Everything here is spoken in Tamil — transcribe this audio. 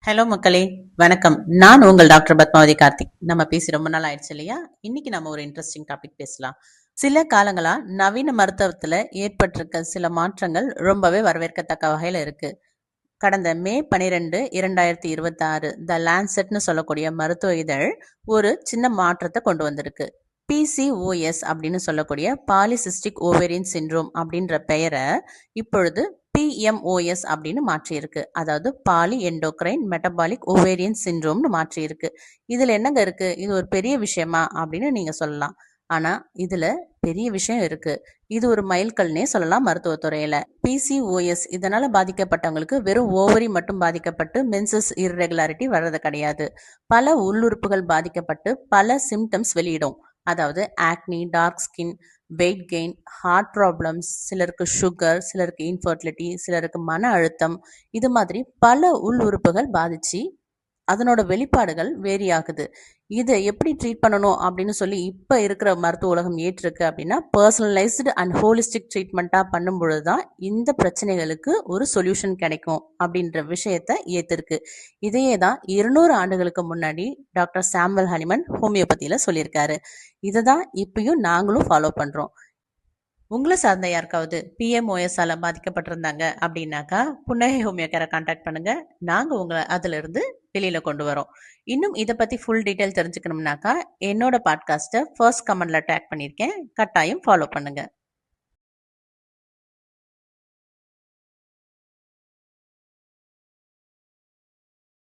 ஹலோ மக்களே, வணக்கம். நான் உங்கள் டாக்டர் பத்மாவதி கார்த்திக். நம்ம பேசி ரொம்ப நாள் ஆயிடுச்சு இல்லையா? இன்னைக்கு நம்ம ஒரு இன்ட்ரெஸ்டிங் டாபிக் பேசலாம். சில காலங்களா நவீன மருத்துவத்துல ஏற்பட்டிருக்க சில மாற்றங்கள் ரொம்பவே வரவேற்கத்தக்க வகையில இருக்கு. கடந்த மே 12 2026 த லான்செட்னு சொல்லக்கூடிய மருத்துவ இதழ் ஒரு சின்ன மாற்றத்தை கொண்டு வந்திருக்கு. PCOS அப்படின்னு சொல்லக்கூடிய பாலிசிஸ்டிக் ஓவேரியன் சிண்ட்ரோம் அப்படின்ற பெயரை இப்பொழுது PMOS அப்படின்னு மாற்றியிருக்கு. அதாவது பாலி எண்டோக்ரைன் மெட்டபாலிக் ஓவேரியன் சிண்ட்ரோம்னு மாற்றியிருக்கு. இதுல என்னங்க இருக்கு? இது ஒரு பெரிய விஷயமா அப்படின்னு நீங்க சொல்லலாம். ஆனா இதுல பெரிய விஷயம் இருக்கு. இது ஒரு மைல்கல்னே சொல்லலாம் மருத்துவத்துறையில. PCOS இதனால பாதிக்கப்பட்டவங்களுக்கு வெறும் ஓவரி மட்டும் பாதிக்கப்பட்டு மென்சஸ் இர்ரெகுலாரிட்டி வர்றது கிடையாது. பல உள்ளுறுப்புகள் பாதிக்கப்பட்டு பல சிம்டம்ஸ் வெளியிடும். அதாவது acne, dark skin, weight gain, heart problems, சிலருக்கு சுகர், சிலருக்கு இன்ஃபர்டிலிட்டி, சிலருக்கு மன அழுத்தம், இது மாதிரி பல உள் உறுப்புகள் பாதிச்சு அதனோட வெளிப்பாடுகள் வேரி ஆகுது. இதை எப்படி ட்ரீட் பண்ணணும் அப்படின்னு சொல்லி இப்ப இருக்கிற மருத்துவ உலகம் ஏற்றிருக்கு அப்படின்னா, பர்சனலைஸ்டு அண்ட் ஹோலிஸ்டிக் ட்ரீட்மெண்ட்டா பண்ணும் பொழுதுதான் இந்த பிரச்சனைகளுக்கு ஒரு சொல்யூஷன் கிடைக்கும் அப்படின்ற விஷயத்த ஏத்திருக்கு. இதையே தான் 200 ஆண்டுகளுக்கு முன்னாடி டாக்டர் சாமுவல் ஹனிமன் ஹோமியோபதியில சொல்லியிருக்காரு. இதை தான் இப்பயும் நாங்களும் ஃபாலோ பண்றோம். உங்களை சார்ந்த யாருக்காவது PMOS-ஆல பாதிக்கப்பட்டிருந்தாங்க அப்படின்னாக்கா, புன்னகை ஹோமியோ கேரை கான்டாக்ட் பண்ணுங்க. நாங்க உங்களை அதுல இருந்து வெளியில கொண்டு வரோம். இன்னும் இதை பத்தி ஃபுல் டீடைல் தெரிஞ்சுக்கணும்னாக்கா, என்னோட பாட்காஸ்ட்டை ஃபர்ஸ்ட் கமெண்ட்ல டேக் பண்ணியிருக்கேன். கட்டாயம் ஃபாலோ பண்ணுங்க.